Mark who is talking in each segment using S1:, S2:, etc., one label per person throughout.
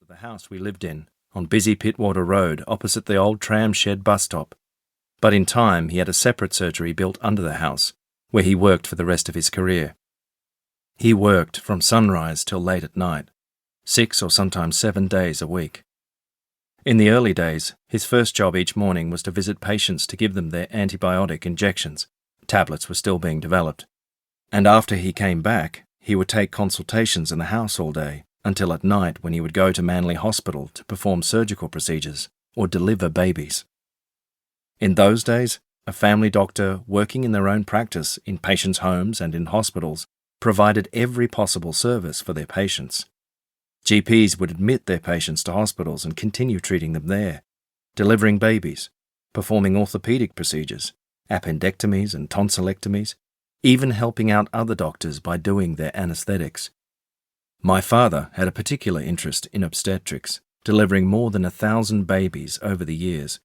S1: the house we lived in, on busy Pittwater Road opposite the old tram shed bus stop. But in time he had a separate surgery built under the house, where he worked for the rest of his career. He worked from sunrise till late at night, 6 or sometimes 7 days a week. In the early days, his first job each morning was to visit patients to give them their antibiotic injections. Tablets were still being developed. And after he came back, he would take consultations in the house all day, until at night when he would go to Manly Hospital to perform surgical procedures or deliver babies. In those days, a family doctor working in their own practice in patients' homes and in hospitals provided every possible service for their patients. GPs would admit their patients to hospitals and continue treating them there, delivering babies, performing orthopedic procedures, appendectomies and tonsillectomies, even helping out other doctors by doing their anesthetics. My father had a particular interest in obstetrics, delivering more than 1,000 babies over the years,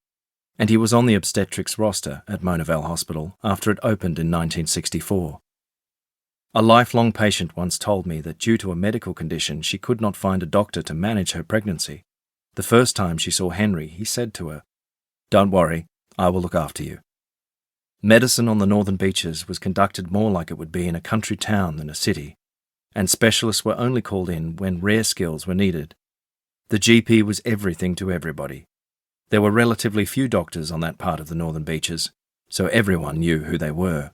S1: and he was on the obstetrics roster at Mona Vale Hospital after it opened in 1964. A lifelong patient once told me that due to a medical condition she could not find a doctor to manage her pregnancy. The first time she saw Henry, he said to her, "Don't worry, I will look after you." Medicine on the northern beaches was conducted more like it would be in a country town than a city, and specialists were only called in when rare skills were needed. The GP was everything to everybody. There were relatively few doctors on that part of the northern beaches, so everyone knew who they were.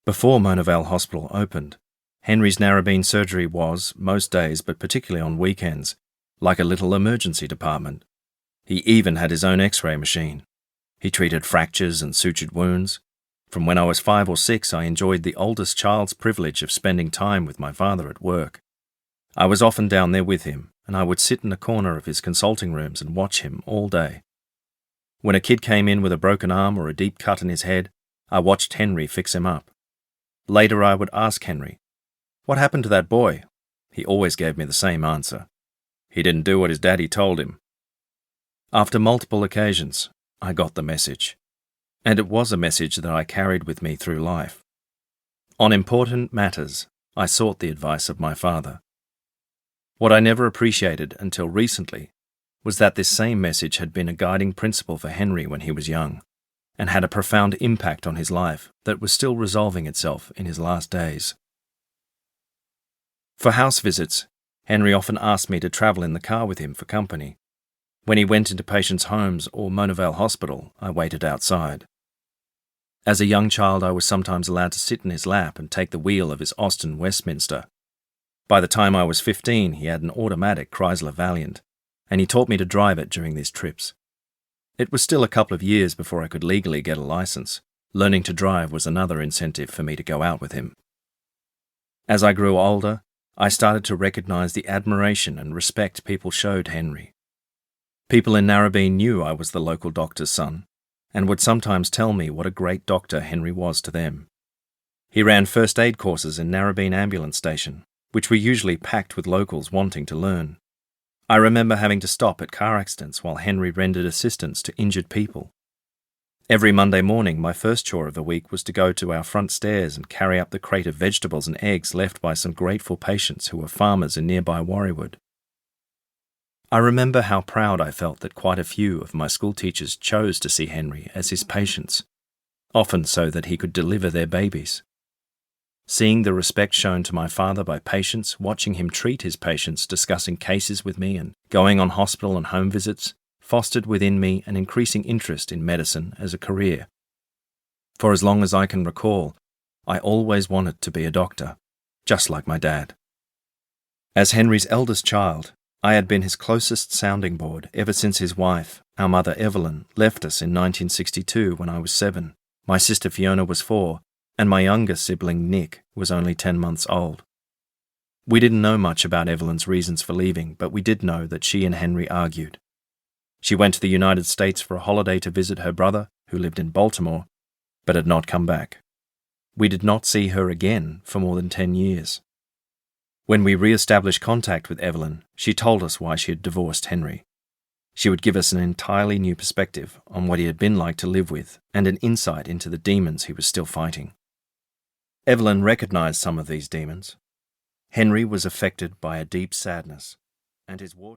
S1: Before Mona Vale Hospital opened, Henry's Narrabeen surgery was, most days but particularly on weekends, like a little emergency department. He even had his own X-ray machine. He treated fractures and sutured wounds. From when I was 5 or 6, I enjoyed the oldest child's privilege of spending time with my father at work. I was often down there with him, and I would sit in a corner of his consulting rooms and watch him all day. When a kid came in with a broken arm or a deep cut in his head, I watched Henry fix him up. Later I would ask Henry, "What happened to that boy?" He always gave me the same answer. "He didn't do what his daddy told him." After multiple occasions, I got the message. And it was a message that I carried with me through life. On important matters, I sought the advice of my father. What I never appreciated until recently was that this same message had been a guiding principle for Henry when he was young, and had a profound impact on his life that was still resolving itself in his last days. For house visits, Henry often asked me to travel in the car with him for company. When he went into patients' homes or Mona Vale Hospital, I waited outside. As a young child, I was sometimes allowed to sit in his lap and take the wheel of his Austin Westminster. By the time I was 15, he had an automatic Chrysler Valiant, and he taught me to drive it during these trips. It was still a couple of years before I could legally get a license. Learning to drive was another incentive for me to go out with him. As I grew older, I started to recognize the admiration and respect people showed Henry. People in Narrabeen knew I was the local doctor's son, and would sometimes tell me what a great doctor Henry was to them. He ran first aid courses in Narrabeen Ambulance Station, which were usually packed with locals wanting to learn. I remember having to stop at car accidents while Henry rendered assistance to injured people. Every Monday morning, my first chore of the week was to go to our front stairs and carry up the crate of vegetables and eggs left by some grateful patients who were farmers in nearby Warriewood. I remember how proud I felt that quite a few of my school teachers chose to see Henry as his patients, often so that he could deliver their babies. Seeing the respect shown to my father by patients, watching him treat his patients, discussing cases with me and going on hospital and home visits, fostered within me an increasing interest in medicine as a career. For as long as I can recall, I always wanted to be a doctor, just like my dad. As Henry's eldest child, I had been his closest sounding board ever since his wife, our mother Evelyn, left us in 1962 when I was 7, my sister Fiona was 4, and my younger sibling Nick was only 10 months old. We didn't know much about Evelyn's reasons for leaving, but we did know that she and Henry argued. She went to the United States for a holiday to visit her brother, who lived in Baltimore, but had not come back. We did not see her again for more than 10 years. When we re-established contact with Evelyn, she told us why she had divorced Henry. She would give us an entirely new perspective on what he had been like to live with and an insight into the demons he was still fighting. Evelyn recognized some of these demons. Henry was affected by a deep sadness, and his water